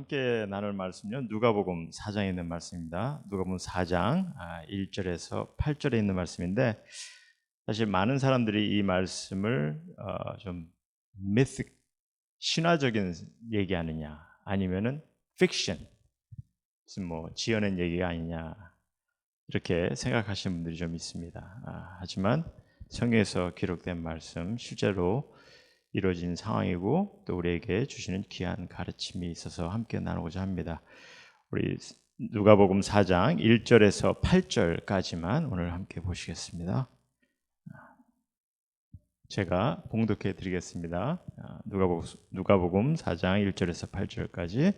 함께 나눌 말씀은요, 누가복음 4장에 있는 말씀입니다. 누가복음 4장 1절에서 8절에 있는 말씀인데, 사실 많은 사람들이 이 말씀을 좀 미스, 신화적인 얘기하느냐, 아니면은 픽션, 무슨 뭐 지어낸 얘기가 아니냐, 이렇게 생각하시는 분들이 좀 있습니다. 하지만 성경에서 기록된 말씀, 실제로 이루어진 상황이고 또 우리에게 주시는 귀한 가르침이 있어서 함께 나누고자 합니다. 우리 누가복음 4장 1절에서 8절까지만 오늘 함께 보시겠습니다. 제가 봉독해 드리겠습니다. 누가복음 4장 1절에서 8절까지.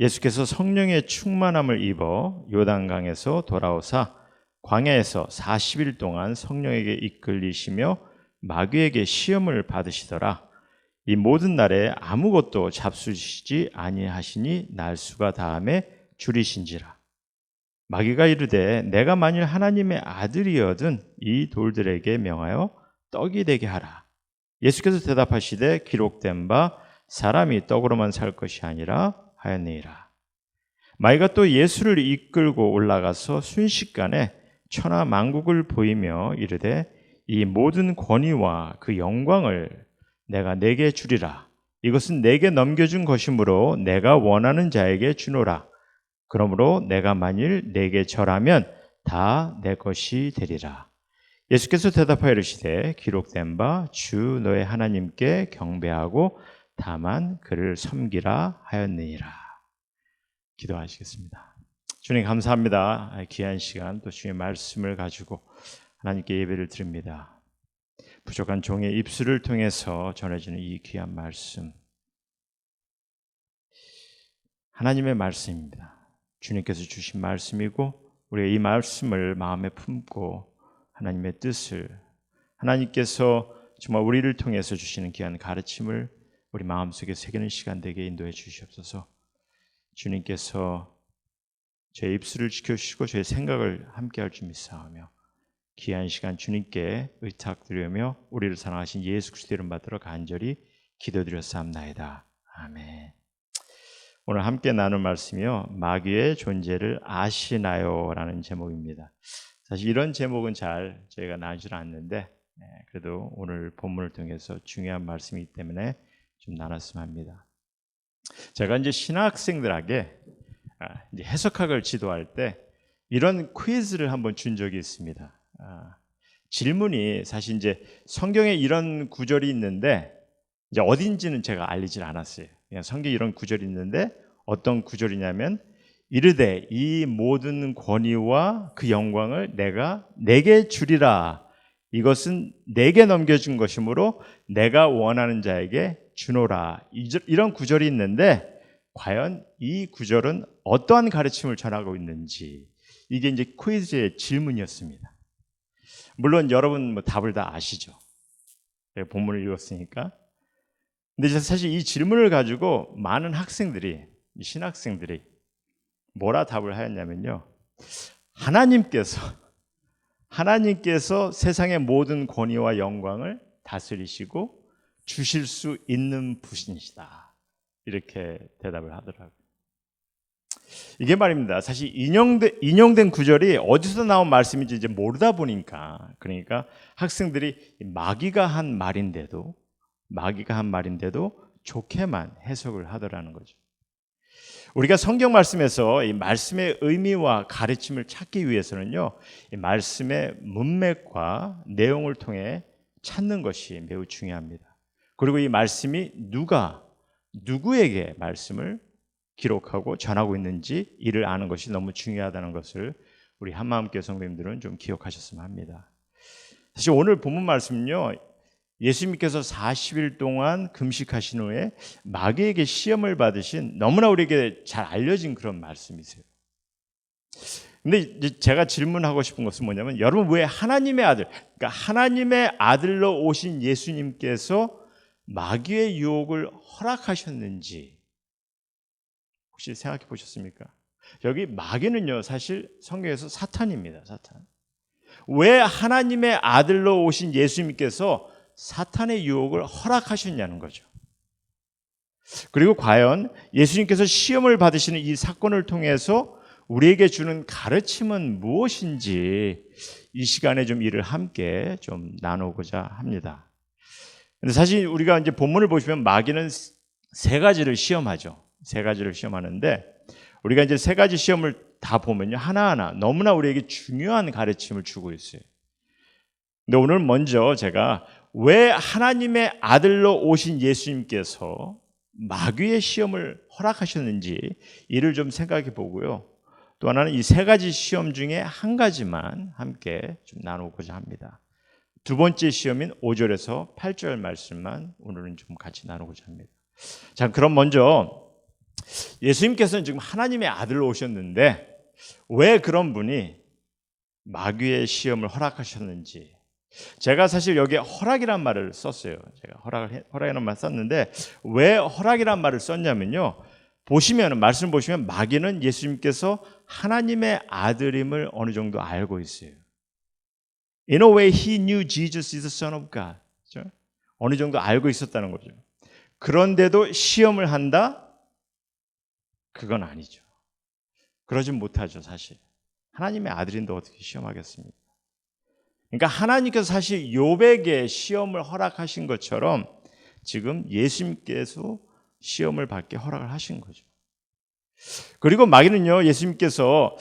예수께서 성령의 충만함을 입어 요단강에서 돌아오사 광야에서 40일 동안 성령에게 이끌리시며 마귀에게 시험을 받으시더라. 이 모든 날에 아무것도 잡수시지 아니하시니 날수가 다함에 줄이신지라. 마귀가 이르되 내가 만일 하나님의 아들이어든 이 돌들에게 명하여 떡이 되게 하라. 예수께서 대답하시되 기록된 바 사람이 떡으로만 살 것이 아니라 하였느니라. 마귀가 또 예수를 이끌고 올라가서 순식간에 천하 만국을 보이며 이르되 이 모든 권위와 그 영광을 내가 내게 주리라. 이것은 내게 넘겨준 것이므로 내가 원하는 자에게 주노라. 그러므로 내가 만일 내게 절하면 다 내 것이 되리라. 예수께서 대답하여 이르시되 기록된 바 주 너의 하나님께 경배하고 다만 그를 섬기라 하였느니라. 기도하시겠습니다. 주님 감사합니다. 귀한 시간 또 주의 말씀을 가지고 하나님께 예배를 드립니다. 부족한 종의 입술을 통해서 전해지는 이 귀한 말씀, 하나님의 말씀입니다. 주님께서 주신 말씀이고 우리가 이 말씀을 마음에 품고 하나님의 뜻을, 하나님께서 정말 우리를 통해서 주시는 귀한 가르침을 우리 마음속에 새기는 시간 되게 인도해 주시옵소서. 주님께서 제 입술을 지켜주시고 제 생각을 함께할 줄 믿사오며 귀한 시간 주님께 의탁드리며 우리를 사랑하신 예수 그리스도 이름 받들어 간절히 기도드렸사옵나이다. 아멘. 오늘 함께 나눌 말씀이요, 마귀의 존재를 아시나요? 라는 제목입니다. 사실 이런 제목은 잘 저희가 나누지 않는데 그래도 오늘 본문을 통해서 중요한 말씀이기 때문에 좀 나눴으면 합니다. 제가 이제 신학생들에게 이제 해석학을 지도할 때 이런 퀴즈를 한번 준 적이 있습니다. 질문이 사실 이제 성경에 이런 구절이 있는데 이제 어딘지는 제가 알리질 않았어요. 그냥 성경에 이런 구절이 있는데 어떤 구절이냐면 이르되 이 모든 권위와 그 영광을 내가 내게 주리라. 이것은 내게 넘겨준 것이므로 내가 원하는 자에게 주노라. 이런 구절이 있는데 과연 이 구절은 어떠한 가르침을 전하고 있는지, 이게 이제 퀴즈의 질문이었습니다. 물론 여러분 뭐 답을 다 아시죠. 본문을 읽었으니까. 근데 사실 이 질문을 가지고 많은 학생들이, 신학생들이 뭐라 답을 하였냐면요, 하나님께서 세상의 모든 권위와 영광을 다스리시고 주실 수 있는 분이시다, 이렇게 대답을 하더라고요. 이게 말입니다. 사실 인용된 구절이 어디서 나온 말씀인지 이제 모르다 보니까, 그러니까 학생들이 마귀가 한 말인데도 좋게만 해석을 하더라는 거죠. 우리가 성경 말씀에서 이 말씀의 의미와 가르침을 찾기 위해서는요, 이 말씀의 문맥과 내용을 통해 찾는 것이 매우 중요합니다. 그리고 이 말씀이 누구에게 말씀을 기록하고 전하고 있는지 이를 아는 것이 너무 중요하다는 것을 우리 한마음교회 성도님들은 좀 기억하셨으면 합니다. 사실 오늘 본문 말씀은요, 예수님께서 40일 동안 금식하신 후에 마귀에게 시험을 받으신 너무나 우리에게 잘 알려진 그런 말씀이세요. 근데 이제 제가 질문하고 싶은 것은 뭐냐면, 여러분 왜 하나님의 아들, 그러니까 하나님의 아들로 오신 예수님께서 마귀의 유혹을 허락하셨는지 혹시 생각해 보셨습니까? 여기 마귀는요, 사실 성경에서 사탄입니다. 사탄. 왜 하나님의 아들로 오신 예수님께서 사탄의 유혹을 허락하셨냐는 거죠. 그리고 과연 예수님께서 시험을 받으시는 이 사건을 통해서 우리에게 주는 가르침은 무엇인지 이 시간에 좀 이를 함께 좀 나누고자 합니다. 근데 사실 우리가 이제 본문을 보시면 마귀는 세 가지를 시험하죠. 세 가지를 시험하는데 우리가 이제 세 가지 시험을 다 보면요, 하나하나 너무나 우리에게 중요한 가르침을 주고 있어요. 근데 오늘 먼저 제가 왜 하나님의 아들로 오신 예수님께서 마귀의 시험을 허락하셨는지 이를 좀 생각해 보고요. 또 하나는 이 세 가지 시험 중에 한 가지만 함께 좀 나누고자 합니다. 두 번째 시험인 5절에서 8절 말씀만 오늘은 좀 같이 나누고자 합니다. 자, 그럼 먼저 예수님께서는 지금 하나님의 아들로 오셨는데 왜 그런 분이 마귀의 시험을 허락하셨는지, 제가 사실 여기에 허락이란 말을 썼어요. 제가 허락이란 말 썼는데 왜 허락이란 말을 썼냐면요, 보시면 말씀 보시면 마귀는 예수님께서 하나님의 아들임을 어느 정도 알고 있어요. In a way, he knew Jesus is the Son of God. 그렇죠? 어느 정도 알고 있었다는 거죠. 그런데도 시험을 한다? 그건 아니죠. 그러진 못하죠, 사실. 하나님의 아들인데 어떻게 시험하겠습니까? 그러니까 하나님께서 사실 욥에게 시험을 허락하신 것처럼 지금 예수님께서 시험을 받게 허락을 하신 거죠. 그리고 마귀는요, 예수님께서,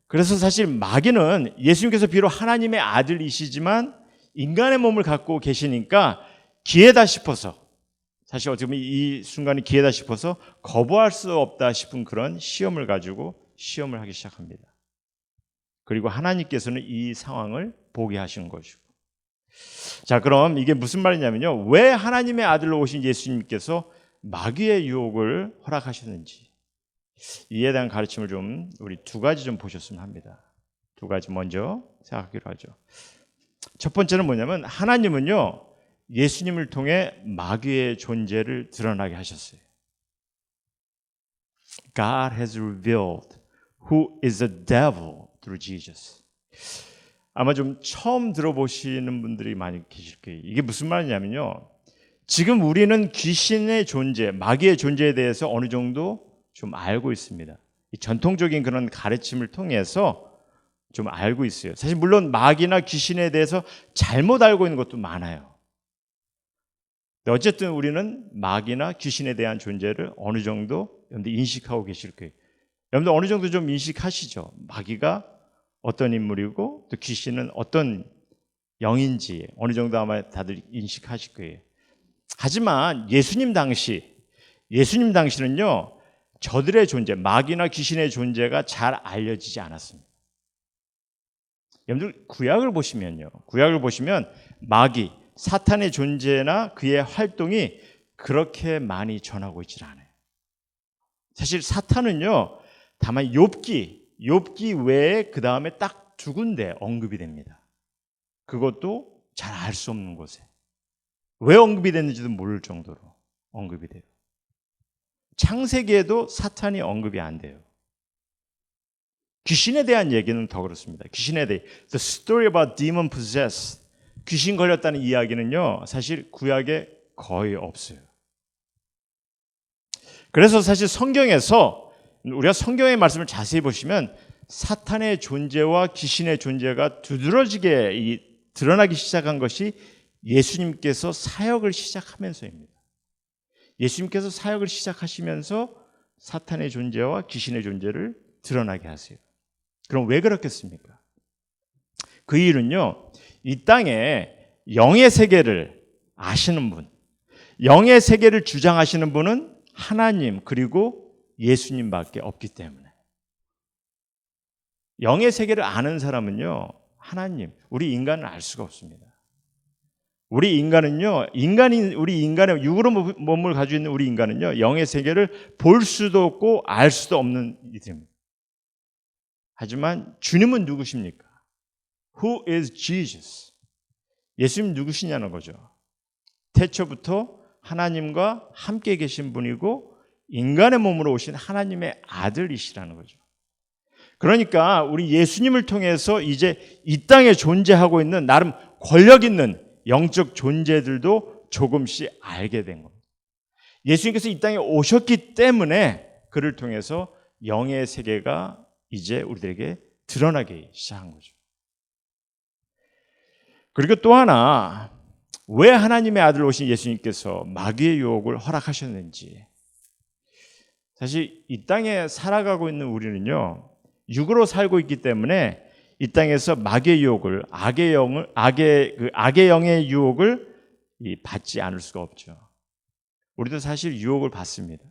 그래서 사실 마귀는 예수님께서 비록 하나님의 아들이시지만 인간의 몸을 갖고 계시니까 기회다 싶어서, 사실 어떻게 보면 이 순간이 기회다 싶어서 거부할 수 없다 싶은 그런 시험을 가지고 시험을 하기 시작합니다. 그리고 하나님께서는 이 상황을 보게 하신 것이고. 자, 그럼 이게 무슨 말이냐면요, 왜 하나님의 아들로 오신 예수님께서 마귀의 유혹을 허락하셨는지 이에 대한 가르침을 좀 우리 두 가지 좀 보셨으면 합니다. 두 가지 먼저 생각하기로 하죠. 첫 번째는 뭐냐면 하나님은요, 예수님을 통해 마귀의 존재를 드러나게 하셨어요. God has revealed who is the devil through Jesus. 아마 좀 처음 들어보시는 분들이 많이 계실 거예요. 이게 무슨 말이냐면요, 지금 우리는 귀신의 존재, 마귀의 존재에 대해서 어느 정도 좀 알고 있습니다. 이 전통적인 그런 가르침을 통해서 좀 알고 있어요. 사실 물론 마귀나 귀신에 대해서 잘못 알고 있는 것도 많아요. 어쨌든 우리는 마귀나 귀신에 대한 존재를 어느 정도 여러분들 인식하고 계실 거예요. 여러분들 어느 정도 좀 인식하시죠? 마귀가 어떤 인물이고 또 귀신은 어떤 영인지 어느 정도 아마 다들 인식하실 거예요. 하지만 예수님 당시는요, 저들의 존재, 마귀나 귀신의 존재가 잘 알려지지 않았습니다. 여러분들 구약을 보시면 마귀, 사탄의 존재나 그의 활동이 그렇게 많이 전하고 있지 않아요. 사실 사탄은요, 다만 욥기 외에 그 다음에 딱 두 군데 언급이 됩니다. 그것도 잘 알 수 없는 곳에. 왜 언급이 됐는지도 모를 정도로 언급이 돼요. 창세기에도 사탄이 언급이 안 돼요. 귀신에 대한 얘기는 더 그렇습니다. 귀신에 대해 The story about demon possessed, 귀신 걸렸다는 이야기는요, 사실 구약에 거의 없어요. 그래서 사실 성경에서 우리가 성경의 말씀을 자세히 보시면 사탄의 존재와 귀신의 존재가 두드러지게 드러나기 시작한 것이 예수님께서 사역을 시작하면서입니다. 예수님께서 사역을 시작하시면서 사탄의 존재와 귀신의 존재를 드러나게 하세요. 그럼 왜 그렇겠습니까? 그 이유는요, 이 땅에 영의 세계를 아시는 분, 영의 세계를 주장하시는 분은 하나님 그리고 예수님밖에 없기 때문에. 영의 세계를 아는 사람은요, 하나님, 우리 인간은 알 수가 없습니다. 우리 인간은요, 우리 인간의 육으로 몸을 가지고 있는 우리 인간은요, 영의 세계를 볼 수도 없고 알 수도 없는 이들입니다. 하지만 주님은 누구십니까? Who is Jesus? 예수님 누구시냐는 거죠. 태초부터 하나님과 함께 계신 분이고 인간의 몸으로 오신 하나님의 아들이시라는 거죠. 그러니까 우리 예수님을 통해서 이제 이 땅에 존재하고 있는 나름 권력 있는 영적 존재들도 조금씩 알게 된 겁니다. 예수님께서 이 땅에 오셨기 때문에 그를 통해서 영의 세계가 이제 우리들에게 드러나기 시작한 거죠. 그리고 또 하나, 왜 하나님의 아들 오신 예수님께서 마귀의 유혹을 허락하셨는지. 사실 이 땅에 살아가고 있는 우리는요, 육으로 살고 있기 때문에 이 땅에서 마귀의 유혹을, 악의 영의 유혹을 받지 않을 수가 없죠. 우리도 사실 유혹을 받습니다.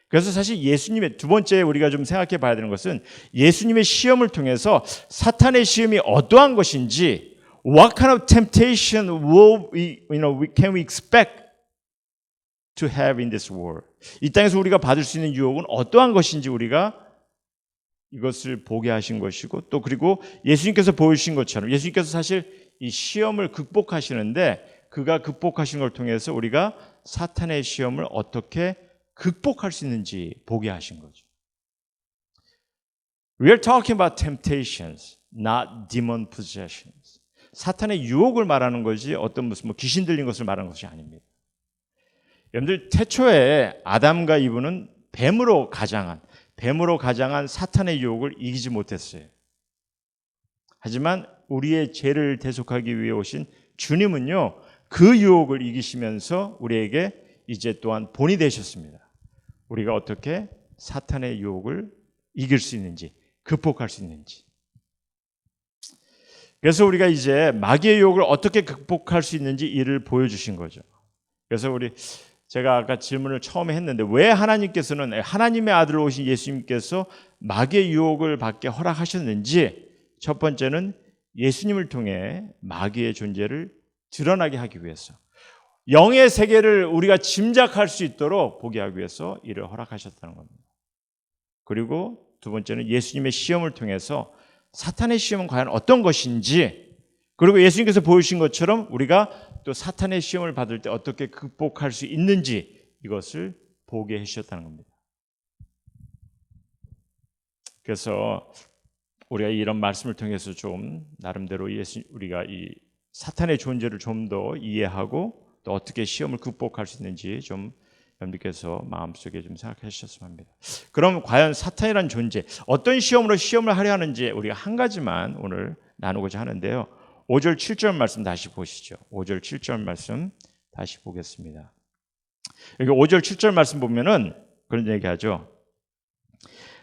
그래서 사실 예수님의 두 번째 우리가 좀 생각해 봐야 되는 것은 예수님의 시험을 통해서 사탄의 시험이 어떠한 것인지, what kind of temptation can we expect to have in this world? 이 땅에서 우리가 받을 수 있는 유혹은 어떠한 것인지 우리가 이것을 보게 하신 것이고, 또 그리고 예수님께서 보여주신 것처럼 예수님께서 사실 이 시험을 극복하시는데 그가 극복하신 걸 통해서 우리가 사탄의 시험을 어떻게 극복할 수 있는지 보게 하신 거죠. We are talking about temptations, not demon possessions. 사탄의 유혹을 말하는 것이 어떤 무슨 귀신 들린 것을 말하는 것이 아닙니다. 여러분들 태초에 아담과 이브는 뱀으로 가장한 사탄의 유혹을 이기지 못했어요. 하지만 우리의 죄를 대속하기 위해 오신 주님은요, 그 유혹을 이기시면서 우리에게 이제 또한 본이 되셨습니다. 우리가 어떻게 사탄의 유혹을 이길 수 있는지, 극복할 수 있는지. 그래서 우리가 이제 마귀의 유혹을 어떻게 극복할 수 있는지 이를 보여주신 거죠. 그래서 제가 아까 질문을 처음에 했는데, 왜 하나님께서는 하나님의 아들 오신 예수님께서 마귀의 유혹을 받게 허락하셨는지, 첫 번째는 예수님을 통해 마귀의 존재를 드러나게 하기 위해서, 영의 세계를 우리가 짐작할 수 있도록 보게 하기 위해서 이를 허락하셨다는 겁니다. 그리고 두 번째는 예수님의 시험을 통해서 사탄의 시험은 과연 어떤 것인지, 그리고 예수님께서 보여주신 것처럼 우리가 또 사탄의 시험을 받을 때 어떻게 극복할 수 있는지 이것을 보게 해주셨다는 겁니다. 그래서 우리가 이런 말씀을 통해서 좀 나름대로 우리가 이 사탄의 존재를 좀 더 이해하고 또 어떻게 시험을 극복할 수 있는지 좀 여러분들께서 마음속에 좀 생각해 주셨으면 합니다. 그럼 과연 사탄이라는 존재, 어떤 시험으로 시험을 하려 하는지 우리가 한 가지만 오늘 나누고자 하는데요. 5절 7절 말씀 다시 보시죠. 5절 7절 말씀 다시 보겠습니다. 여기 5절 7절 말씀 보면은 그런 얘기하죠.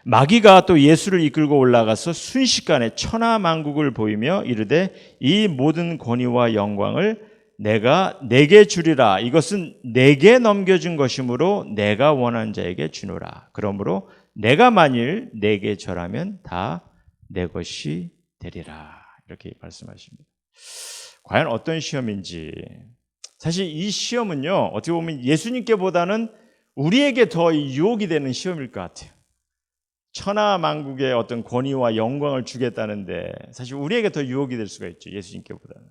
마귀가 또 예수를 이끌고 올라가서 순식간에 천하만국을 보이며 이르되 이 모든 권위와 영광을 내가 내게 주리라. 이것은 내게 넘겨준 것이므로 내가 원하는 자에게 주노라. 그러므로 내가 만일 내게 절하면 다 내 것이 되리라. 이렇게 말씀하십니다. 과연 어떤 시험인지. 사실 이 시험은요, 어떻게 보면 예수님께보다는 우리에게 더 유혹이 되는 시험일 것 같아요. 천하만국의 어떤 권위와 영광을 주겠다는데 사실 우리에게 더 유혹이 될 수가 있죠. 예수님께보다는.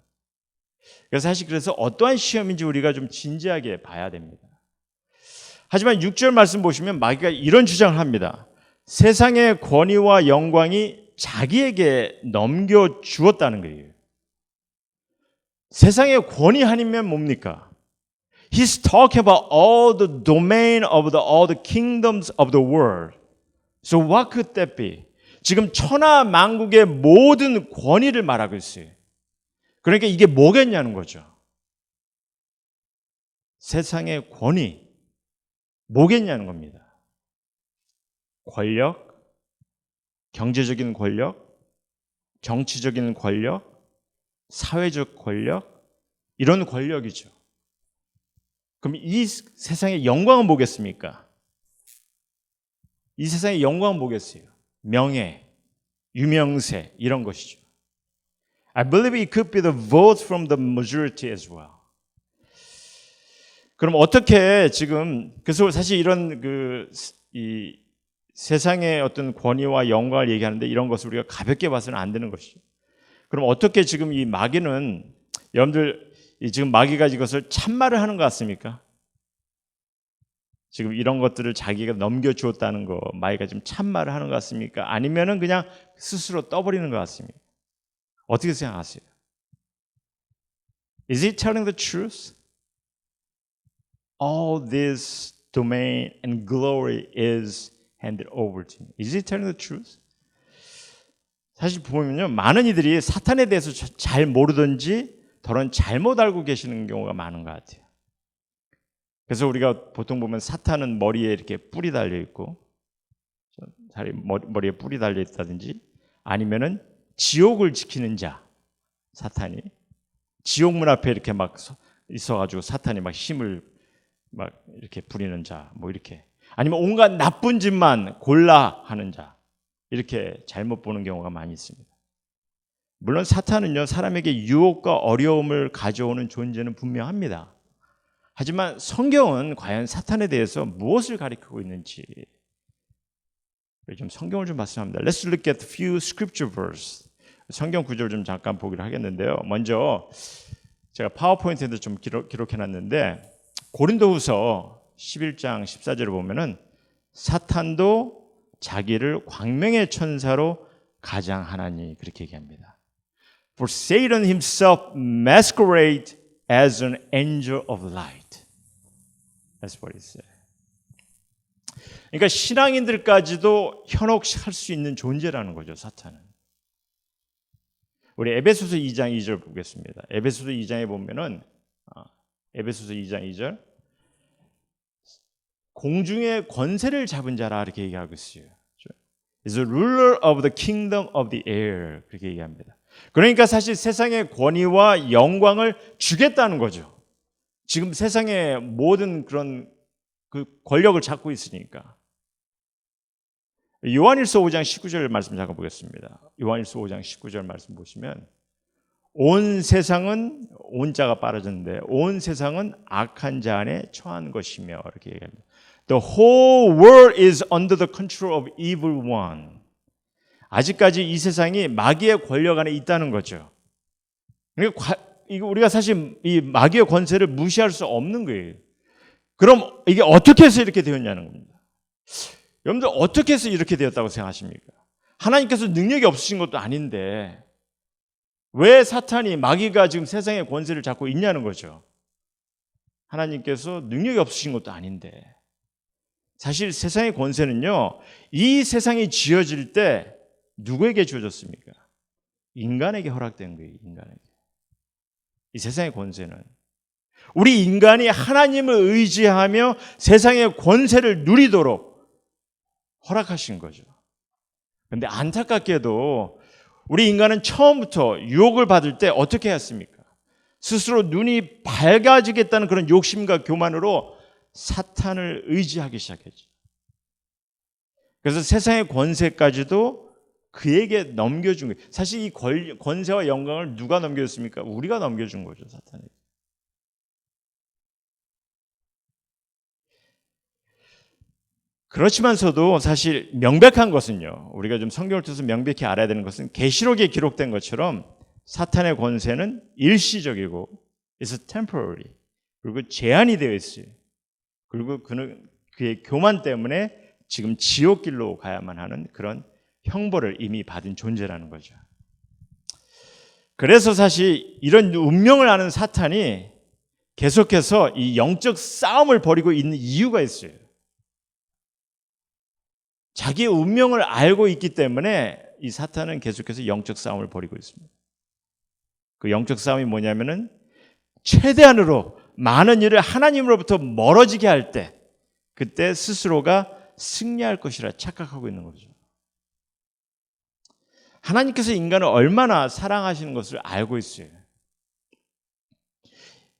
그래서 어떠한 시험인지 우리가 좀 진지하게 봐야 됩니다. 하지만 6절 말씀 보시면 마귀가 이런 주장을 합니다. 세상의 권위와 영광이 자기에게 넘겨주었다는 거예요. 세상의 권위 아니면 뭡니까? He's talking about all the domain of all the kingdoms of the world. So what could that be? 지금 천하만국의 모든 권위를 말하고 있어요. 그러니까 이게 뭐겠냐는 거죠. 세상의 권위, 뭐겠냐는 겁니다. 권력, 경제적인 권력, 정치적인 권력, 사회적 권력, 이런 권력이죠. 그럼 이 세상의 영광은 뭐겠습니까? 이 세상의 영광은 뭐겠어요? 명예, 유명세, 이런 것이죠. I believe it could be the vote from the majority as well. 그럼 어떻게 지금, 그래서 사실 이런 이 세상의 어떤 권위와 영광을 얘기하는데 이런 것을 우리가 가볍게 봐서는 안 되는 것이죠. 그럼 어떻게 지금 이 마귀는, 여러분들 지금 마귀가 이것을 참말을 하는 것 같습니까? 지금 이런 것들을 자기가 넘겨주었다는 거 마귀가 지금 참말을 하는 것 같습니까? 아니면은 그냥 스스로 떠버리는 것 같습니까? 어떻게 생각하세요? Is he telling the truth? All these domain and glory is handed over to me. Is he telling the truth? 사실 보면요, 많은 이들이 사탄에 대해서 잘 모르든지 더러는 잘못 알고 계시는 경우가 많은 것 같아요. 그래서 우리가 보통 보면 사탄은 머리에 이렇게 뿔이 달려 있고, 머리에 뿔이 달려 있다든지, 아니면은 지옥을 지키는 자, 사탄이 지옥문 앞에 이렇게 막 있어가지고 사탄이 막 힘을 막 이렇게 부리는 자, 뭐 이렇게, 아니면 온갖 나쁜 짓만 골라 하는 자, 이렇게 잘못 보는 경우가 많이 있습니다. 물론 사탄은요, 사람에게 유혹과 어려움을 가져오는 존재는 분명합니다. 하지만 성경은 과연 사탄에 대해서 무엇을 가리키고 있는지 좀 성경을 좀 말씀합니다. Let's look at a few scripture verse. 성경 구절 좀 잠깐 보기로 하겠는데요. 먼저 제가 파워포인트에도 좀 기록해놨는데, 고린도후서 11장 14절을 보면은 사탄도 자기를 광명의 천사로 가장하나니, 그렇게 얘기합니다. For Satan himself masquerade as an angel of light. That's what it says. 그러니까 신앙인들까지도 현혹할 수 있는 존재라는 거죠, 사탄은. 우리 에베소서 2장 2절 보겠습니다. 에베소서 2장에 보면은 에베소서 2장 2절, 공중의 권세를 잡은 자라 이렇게 얘기하고 있어요. is a ruler of the kingdom of the air, 그렇게 얘기합니다. 그러니까 사실 세상의 권위와 영광을 주겠다는 거죠. 지금 세상의 모든 그런 그 권력을 잡고 있으니까. 요한일서 5장 19절 말씀 잠깐 보겠습니다. 요한일서 5장 19절 말씀 보시면, 온 세상은, 온자가 빠져졌는데 온 세상은 악한 자 안에 처한 것이며, 이렇게 얘기합니다. The whole world is under the control of evil one. 아직까지 이 세상이 마귀의 권력 안에 있다는 거죠. 그러니까 우리가 사실 이 마귀의 권세를 무시할 수 없는 거예요. 그럼 이게 어떻게 해서 이렇게 되었냐는 겁니다. 여러분들 어떻게 해서 이렇게 되었다고 생각하십니까? 하나님께서 능력이 없으신 것도 아닌데 왜 사탄이, 마귀가 지금 세상의 권세를 잡고 있냐는 거죠. 하나님께서 능력이 없으신 것도 아닌데. 사실 세상의 권세는요, 이 세상이 지어질 때 누구에게 주어졌습니까? 인간에게 허락된 거예요. 인간에게. 이 세상의 권세는 우리 인간이 하나님을 의지하며 세상의 권세를 누리도록 허락하신 거죠. 그런데 안타깝게도 우리 인간은 처음부터 유혹을 받을 때 어떻게 했습니까? 스스로 눈이 밝아지겠다는 그런 욕심과 교만으로 사탄을 의지하기 시작했죠. 그래서 세상의 권세까지도 그에게 넘겨준 거예요. 사실 이 권세와 영광을 누가 넘겨줬습니까? 우리가 넘겨준 거죠, 사탄에게. 그렇지만서도 사실 명백한 것은요, 우리가 좀 성경을 통해서 명백히 알아야 되는 것은, 계시록에 기록된 것처럼 사탄의 권세는 일시적이고 it's temporary, 그리고 제한이 되어 있어요. 그리고 그의 교만 때문에 지금 지옥길로 가야만 하는 그런 형벌을 이미 받은 존재라는 거죠. 그래서 사실 이런 운명을 아는 사탄이 계속해서 이 영적 싸움을 벌이고 있는 이유가 있어요. 자기의 운명을 알고 있기 때문에 이 사탄은 계속해서 영적 싸움을 벌이고 있습니다. 그 영적 싸움이 뭐냐면은 최대한으로 많은 일을 하나님으로부터 멀어지게 할 때, 그때 스스로가 승리할 것이라 착각하고 있는 거죠. 하나님께서 인간을 얼마나 사랑하시는 것을 알고 있어요.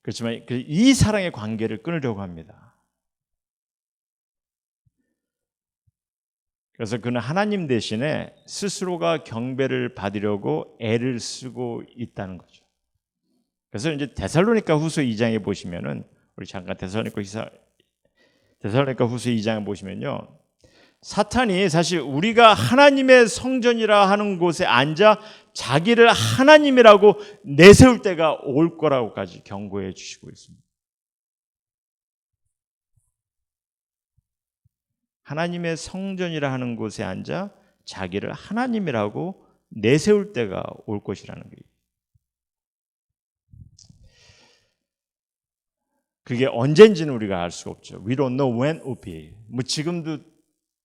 그렇지만 이 사랑의 관계를 끊으려고 합니다. 그래서 그는 하나님 대신에 스스로가 경배를 받으려고 애를 쓰고 있다는 거죠. 그래서 이제 데살로니가 후서 2장에 보시면은, 우리 잠깐 데살로니가 후서 2장에 보시면요, 사탄이 사실 우리가 하나님의 성전이라 하는 곳에 앉아 자기를 하나님이라고 내세울 때가 올 거라고까지 경고해 주시고 있습니다. 하나님의 성전이라 하는 곳에 앉아 자기를 하나님이라고 내세울 때가 올 것이라는 거예요. 그게 언젠지는 우리가 알 수가 없죠. We don't know when it will be. 뭐 지금도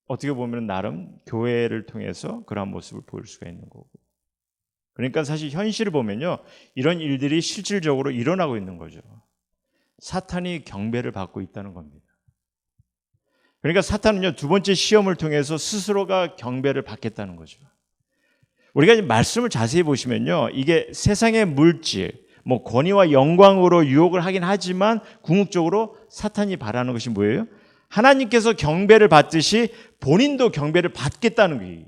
어떻게 보면 나름 교회를 통해서 그러한 모습을 보일 수가 있는 거고. 그러니까 사실 현실을 보면요, 이런 일들이 실질적으로 일어나고 있는 거죠. 사탄이 경배를 받고 있다는 겁니다. 그러니까 사탄은요, 두 번째 시험을 통해서 스스로가 경배를 받겠다는 거죠. 우리가 이제 말씀을 자세히 보시면요, 이게 세상의 물질, 뭐 권위와 영광으로 유혹을 하긴 하지만 궁극적으로 사탄이 바라는 것이 뭐예요? 하나님께서 경배를 받듯이 본인도 경배를 받겠다는 거예요.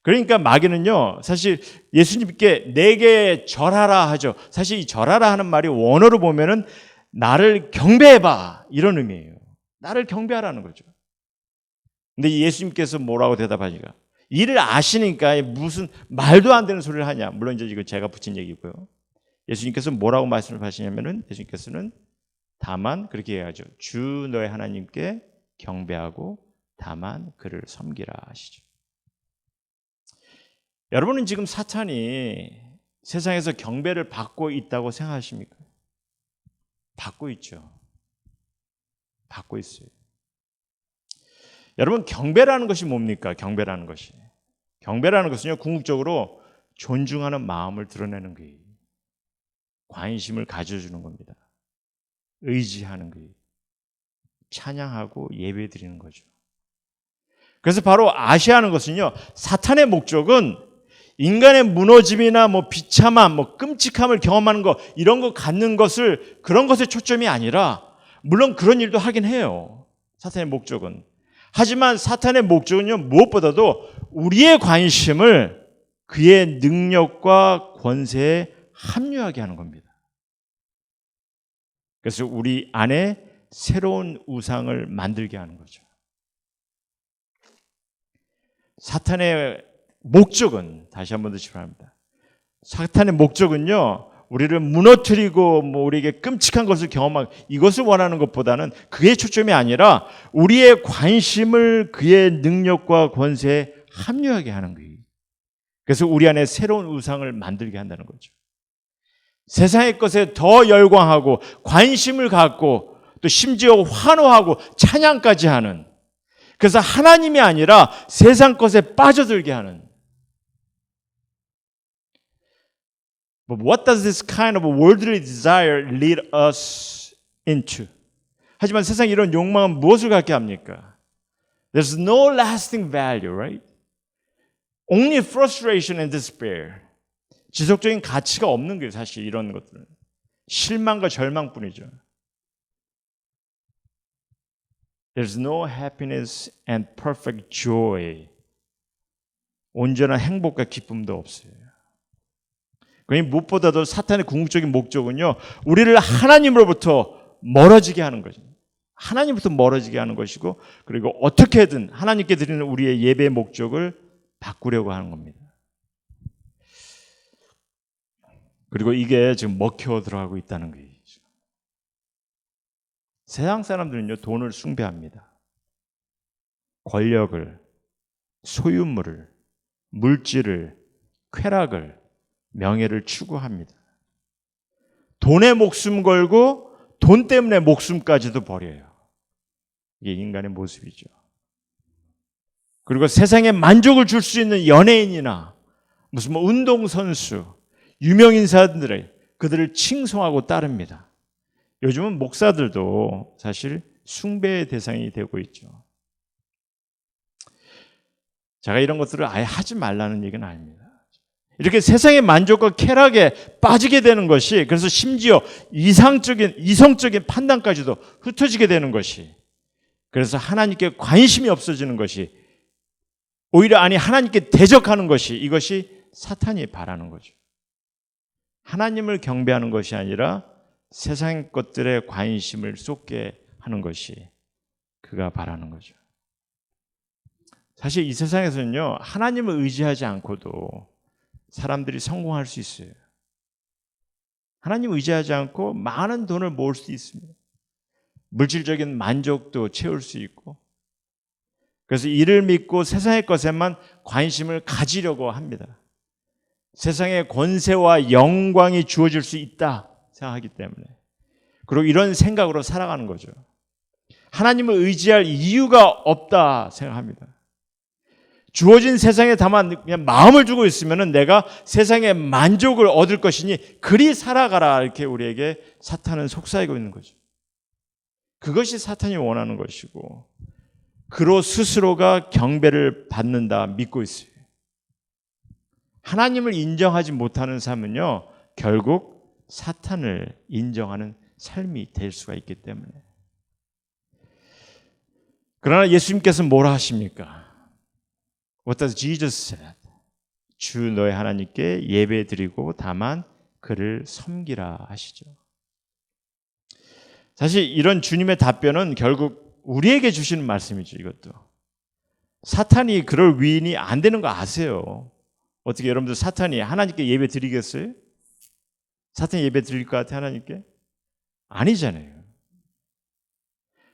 그러니까 마귀는요, 사실 예수님께 내게 절하라 하죠. 사실 이 절하라 하는 말이 원어로 보면은 나를 경배해봐, 이런 의미예요. 나를 경배하라는 거죠. 근데 예수님께서 뭐라고 대답하니까, 이를 아시니까 무슨 말도 안 되는 소리를 하냐. 물론 이제 이거 제가 붙인 얘기고요. 예수님께서 뭐라고 말씀을 하시냐면은, 예수님께서는 다만 그렇게 해야죠. 주 너의 하나님께 경배하고 다만 그를 섬기라 하시죠. 여러분은 지금 사탄이 세상에서 경배를 받고 있다고 생각하십니까? 받고 있죠. 받고 있어요. 여러분, 경배라는 것이 뭡니까? 경배라는 것이. 경배라는 것은요, 궁극적으로 존중하는 마음을 드러내는 거예요. 관심을 가져주는 겁니다. 의지하는 거예요. 찬양하고 예배드리는 거죠. 그래서 바로 아시아는 것은요, 사탄의 목적은 인간의 무너짐이나 뭐 비참함, 뭐 끔찍함을 경험하는 것, 이런 거 갖는 것을, 그런 것에 초점이 아니라, 물론 그런 일도 하긴 해요. 사탄의 목적은. 하지만 사탄의 목적은요, 무엇보다도 우리의 관심을 그의 능력과 권세에 합류하게 하는 겁니다. 그래서 우리 안에 새로운 우상을 만들게 하는 거죠. 사탄의 목적은, 다시 한 번 더 짚어합니다. 사탄의 목적은요, 우리를 무너뜨리고 뭐 우리에게 끔찍한 것을 경험하고 이것을 원하는 것보다는 그의 초점이 아니라 우리의 관심을 그의 능력과 권세에 합류하게 하는 거예요. 그래서 우리 안에 새로운 우상을 만들게 한다는 거죠. 세상의 것에 더 열광하고 관심을 갖고 또 심지어 환호하고 찬양까지 하는, 그래서 하나님이 아니라 세상 것에 빠져들게 하는. But what does this kind of worldly desire lead us into? 하지만 세상 이런 욕망은 무엇을 갖게 합니까? There's no lasting value, right? Only frustration and despair. 지속적인 가치가 없는 게 사실 이런 것들은. 실망과 절망뿐이죠. There's no happiness and perfect joy. 온전한 행복과 기쁨도 없어요. 그러니 무엇보다도 사탄의 궁극적인 목적은요, 우리를 하나님으로부터 멀어지게 하는 거죠. 하나님부터 멀어지게 하는 것이고, 그리고 어떻게든 하나님께 드리는 우리의 예배의 목적을 바꾸려고 하는 겁니다. 그리고 이게 지금 먹혀 들어가고 있다는 거예요. 세상 사람들은요, 돈을 숭배합니다. 권력을, 소유물을, 물질을, 쾌락을, 명예를 추구합니다. 돈에 목숨 걸고 돈 때문에 목숨까지도 버려요. 이게 인간의 모습이죠. 그리고 세상에 만족을 줄 수 있는 연예인이나 무슨 뭐 운동선수, 유명인사들의 그들을 칭송하고 따릅니다. 요즘은 목사들도 사실 숭배의 대상이 되고 있죠. 제가 이런 것들을 아예 하지 말라는 얘기는 아닙니다. 이렇게 세상의 만족과 쾌락에 빠지게 되는 것이, 그래서 심지어 이성적인 판단까지도 흩어지게 되는 것이, 그래서 하나님께 관심이 없어지는 것이, 오히려 하나님께 대적하는 것이, 이것이 사탄이 바라는 거죠. 하나님을 경배하는 것이 아니라 세상 것들에 관심을 쏟게 하는 것이 그가 바라는 거죠. 사실 이 세상에서는요, 하나님을 의지하지 않고도 사람들이 성공할 수 있어요. 하나님 의지하지 않고 많은 돈을 모을 수 있습니다. 물질적인 만족도 채울 수 있고, 그래서 이를 믿고 세상의 것에만 관심을 가지려고 합니다. 세상의 권세와 영광이 주어질 수 있다 생각하기 때문에. 그리고 이런 생각으로 살아가는 거죠. 하나님을 의지할 이유가 없다 생각합니다. 주어진 세상에 다만 그냥 마음을 주고 있으면 내가 세상의 만족을 얻을 것이니 그리 살아가라, 이렇게 우리에게 사탄은 속삭이고 있는 거죠. 그것이 사탄이 원하는 것이고, 그로 스스로가 경배를 받는다 믿고 있어요. 하나님을 인정하지 못하는 삶은요, 결국 사탄을 인정하는 삶이 될 수가 있기 때문에. 그러나 예수님께서는 뭐라 하십니까? What does Jesus say? 주 너의 하나님께 예배드리고 다만 그를 섬기라 하시죠. 사실 이런 주님의 답변은 결국 우리에게 주시는 말씀이죠. 이것도 사탄이 그럴 위인이 안 되는 거 아세요? 어떻게 여러분들 사탄이 하나님께 예배 드리겠어요? 사탄이 예배 드릴 것 같아 하나님께? 아니잖아요.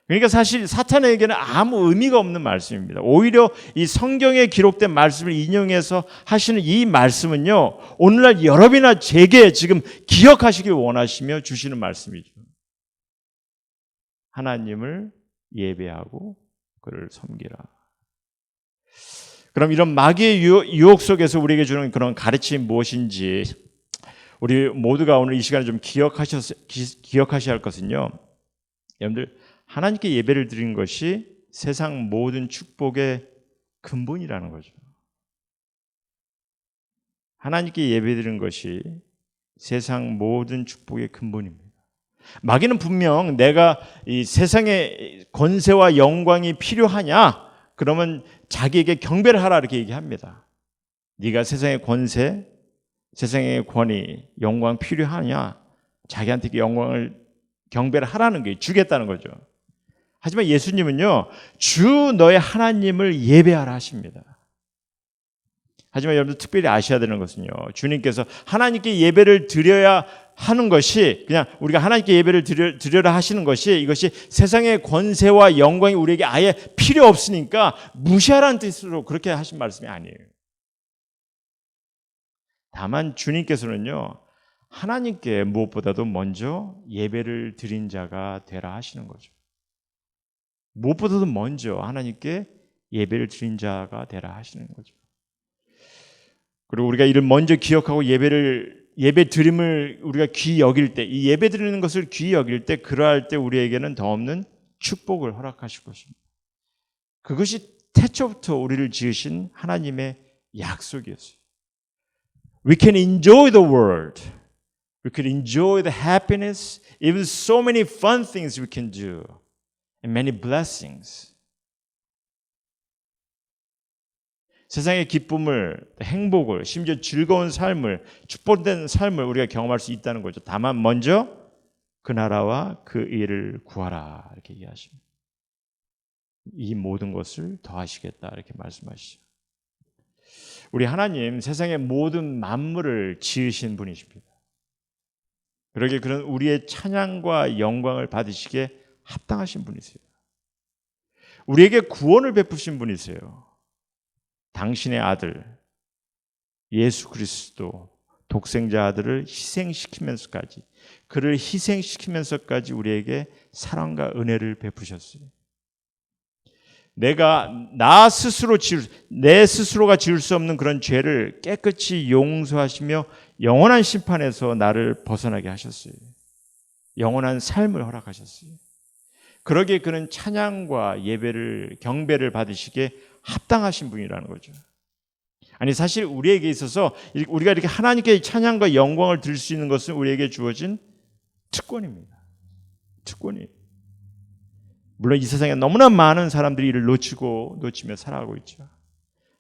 그러니까 사실 사탄에게는 아무 의미가 없는 말씀입니다. 오히려 이 성경에 기록된 말씀을 인용해서 하시는 이 말씀은요, 오늘날 여러분이나 제게 지금 기억하시길 원하시며 주시는 말씀이죠. 하나님을 예배하고 그를 섬기라. 그럼 이런 마귀의 유혹 속에서 우리에게 주는 그런 가르침이 무엇인지 우리 모두가 오늘 이 시간에 좀 기억하셔야 할 것은요, 여러분들 하나님께 예배를 드리는 것이 세상 모든 축복의 근본이라는 거죠. 하나님께 예배 드리는 것이 세상 모든 축복의 근본입니다. 마귀는 분명 내가 이 세상의 권세와 영광이 필요하냐? 그러면 자기에게 경배를 하라 이렇게 얘기합니다. 네가 세상의 권세, 세상의 권위, 영광 필요하냐? 자기한테 영광을 경배를 하라는 게 주겠다는 거죠. 하지만 예수님은요, 주 너의 하나님을 예배하라 하십니다. 하지만 여러분들 특별히 아셔야 되는 것은요, 주님께서 하나님께 예배를 드려야 하는 것이, 그냥 우리가 하나님께 예배를 드려라 하시는 것이, 이것이 세상의 권세와 영광이 우리에게 아예 필요 없으니까 무시하라는 뜻으로 그렇게 하신 말씀이 아니에요. 다만 주님께서는요, 하나님께 무엇보다도 먼저 예배를 드린 자가 되라 하시는 거죠. 무엇보다도 먼저 하나님께 예배를 드린 자가 되라 하시는 거죠. 그리고 우리가 이를 먼저 기억하고 예배 드림을 우리가 귀히 여길 때, 이 예배 드리는 것을 귀히 여길 때, 그러할 때 우리에게는 더 없는 축복을 허락하실 것입니다. 그것이 태초부터 우리를 지으신 하나님의 약속이었어요. We can enjoy the world. We can enjoy the happiness, even so many fun things we can do, and many blessings. 세상의 기쁨을, 행복을, 심지어 즐거운 삶을, 축복된 삶을 우리가 경험할 수 있다는 거죠. 다만 먼저 그 나라와 그 일을 구하라 이렇게 얘기하십니다. 이 모든 것을 더하시겠다 이렇게 말씀하시죠. 우리 하나님 세상의 모든 만물을 지으신 분이십니다. 그러기에 그런 우리의 찬양과 영광을 받으시기에 합당하신 분이세요. 우리에게 구원을 베푸신 분이세요. 당신의 아들 예수 그리스도 독생자 아들을 희생시키면서까지, 그를 희생시키면서까지 우리에게 사랑과 은혜를 베푸셨어요. 내 스스로가 지을 수 없는 그런 죄를 깨끗이 용서하시며 영원한 심판에서 나를 벗어나게 하셨어요. 영원한 삶을 허락하셨어요. 그러기에 그는 찬양과 예배를, 경배를 받으시기에 합당하신 분이라는 거죠. 아니, 사실 우리에게 있어서 우리가 이렇게 하나님께 찬양과 영광을 드릴 수 있는 것은 우리에게 주어진 특권입니다. 특권이에요. 물론 이 세상에 너무나 많은 사람들이 이를 놓치며 살아가고 있죠.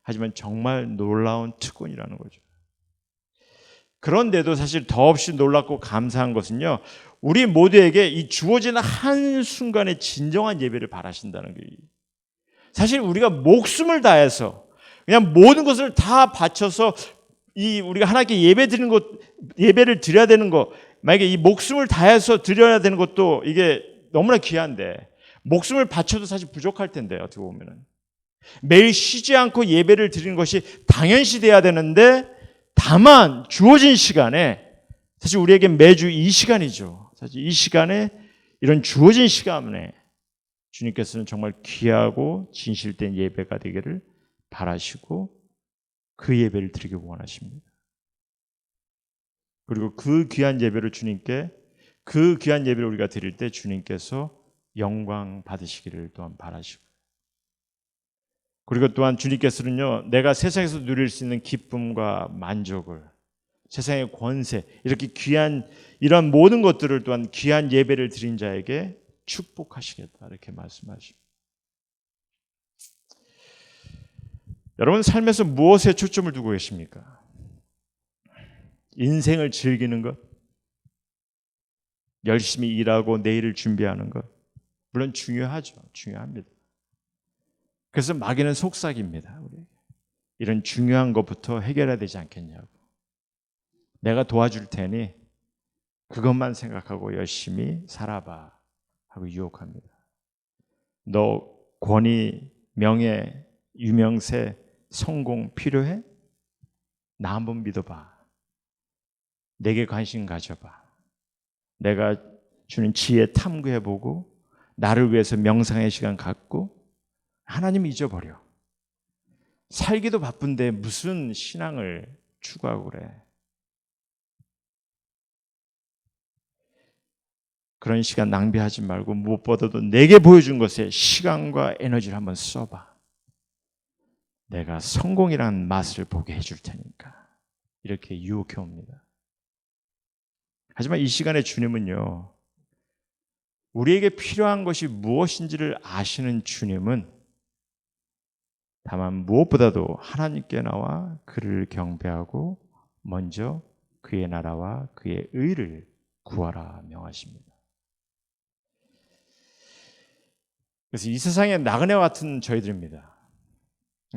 하지만 정말 놀라운 특권이라는 거죠. 그런데도 사실 더없이 놀랍고 감사한 것은요, 우리 모두에게 이 주어진 한순간의 진정한 예배를 바라신다는 거예요. 사실 우리가 목숨을 다해서 그냥 모든 것을 다 바쳐서 우리가 하나님께 예배를 드려야 되는 것, 만약에 이 목숨을 다해서 드려야 되는 것도 이게 너무나 귀한데, 목숨을 바쳐도 사실 부족할 텐데, 어떻게 보면은 매일 쉬지 않고 예배를 드리는 것이 당연시돼야 되는데, 다만 주어진 시간에, 사실 우리에게 매주 이 시간이죠. 사실 이 시간에 이런 주어진 시간에 주님께서는 정말 귀하고 진실된 예배가 되기를 바라시고 그 예배를 드리기 원하십니다. 그리고 그 귀한 예배를 우리가 드릴 때 주님께서 영광 받으시기를 또한 바라시고, 그리고 또한 주님께서는요, 내가 세상에서 누릴 수 있는 기쁨과 만족을, 세상의 권세, 이렇게 귀한 이런 모든 것들을 또한 귀한 예배를 드린 자에게 축복하시겠다, 이렇게 말씀하십니다. 여러분 삶에서 무엇에 초점을 두고 계십니까? 인생을 즐기는 것, 열심히 일하고 내일을 준비하는 것, 물론 중요하죠. 중요합니다. 그래서 마귀는 속삭입니다. 우리 이런 중요한 것부터 해결해야 되지 않겠냐고. 내가 도와줄 테니 그것만 생각하고 열심히 살아봐 하고 유혹합니다. 너 권위, 명예, 유명세, 성공 필요해? 나 한번 믿어봐. 내게 관심 가져봐. 내가 주는 지혜 탐구해보고 나를 위해서 명상의 시간 갖고 하나님 잊어버려. 살기도 바쁜데 무슨 신앙을 추구하고 그래. 그런 시간 낭비하지 말고 무엇보다도 내게 보여준 것에 시간과 에너지를 한번 써봐. 내가 성공이라는 맛을 보게 해줄 테니까. 이렇게 유혹해 옵니다. 하지만 이 시간에 주님은요, 우리에게 필요한 것이 무엇인지를 아시는 주님은 다만 무엇보다도 하나님께 나와 그를 경배하고 먼저 그의 나라와 그의 의를 구하라 명하십니다. 그래서 이 세상에 나그네와 같은 저희들입니다.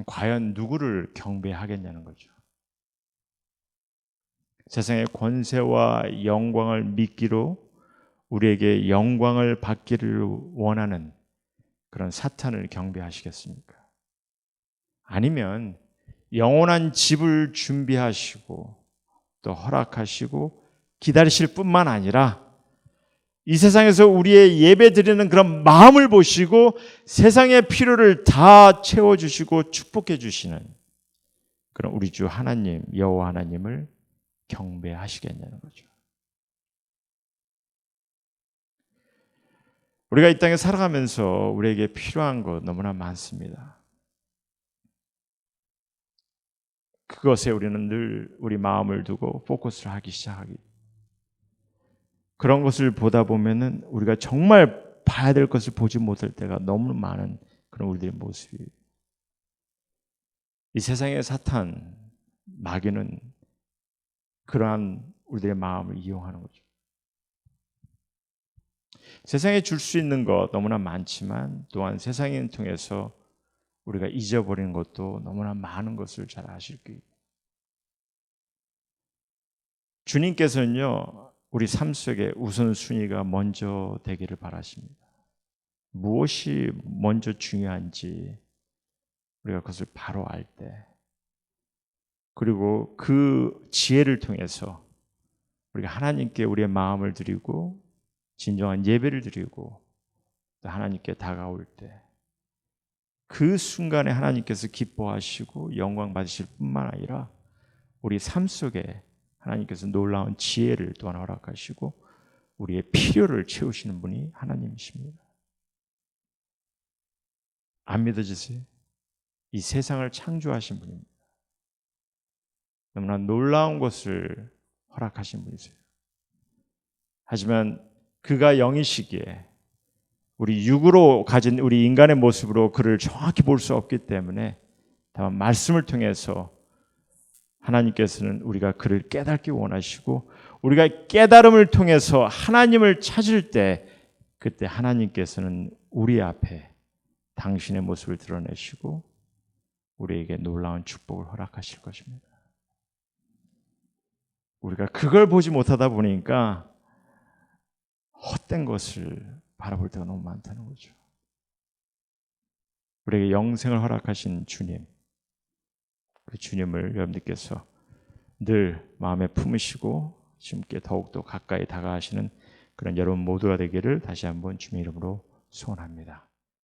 과연 누구를 경배하겠냐는 거죠. 세상의 권세와 영광을 믿기로 우리에게 영광을 받기를 원하는 그런 사탄을 경배하시겠습니까? 아니면 영원한 집을 준비하시고 또 허락하시고 기다리실 뿐만 아니라 이 세상에서 우리의 예배 드리는 그런 마음을 보시고 세상의 필요를 다 채워주시고 축복해 주시는 그런 우리 주 하나님, 여호와 하나님을 경배하시겠냐는 거죠. 우리가 이 땅에 살아가면서 우리에게 필요한 것 너무나 많습니다. 그것에 우리는 늘 우리 마음을 두고 포커스를 하기 시작하기. 그런 것을 보다 보면은 우리가 정말 봐야 될 것을 보지 못할 때가 너무 많은 그런 우리들의 모습이에요. 이 세상의 사탄, 마귀는 그러한 우리들의 마음을 이용하는 거죠. 세상에 줄 수 있는 것 너무나 많지만 또한 세상을 통해서 우리가 잊어버리는 것도 너무나 많은 것을 잘 아실 거예요. 주님께서는요, 우리 삶 속에 우선순위가 먼저 되기를 바라십니다. 무엇이 먼저 중요한지 우리가 그것을 바로 알 때, 그리고 그 지혜를 통해서 우리가 하나님께 우리의 마음을 드리고 진정한 예배를 드리고 또 하나님께 다가올 때, 그 순간에 하나님께서 기뻐하시고 영광 받으실 뿐만 아니라 우리 삶 속에 하나님께서 놀라운 지혜를 또한 허락하시고 우리의 필요를 채우시는 분이 하나님이십니다. 안 믿어지세요? 이 세상을 창조하신 분입니다. 너무나 놀라운 것을 허락하신 분이세요. 하지만 그가 영이시기에 우리 육으로 가진 우리 인간의 모습으로 그를 정확히 볼 수 없기 때문에 다만 말씀을 통해서 하나님께서는 우리가 그를 깨닫기 원하시고 우리가 깨달음을 통해서 하나님을 찾을 때 그때 하나님께서는 우리 앞에 당신의 모습을 드러내시고 우리에게 놀라운 축복을 허락하실 것입니다. 우리가 그걸 보지 못하다 보니까 헛된 것을 바라볼 때가 너무 많다는 거죠. 우리에게 영생을 허락하신 주님, 그 주님을 여러분들께서 늘 마음에 품으시고 주님께 더욱더 가까이 다가가시는 그런 여러분 모두가 되기를 다시 한번 주님의 이름으로 소원합니다.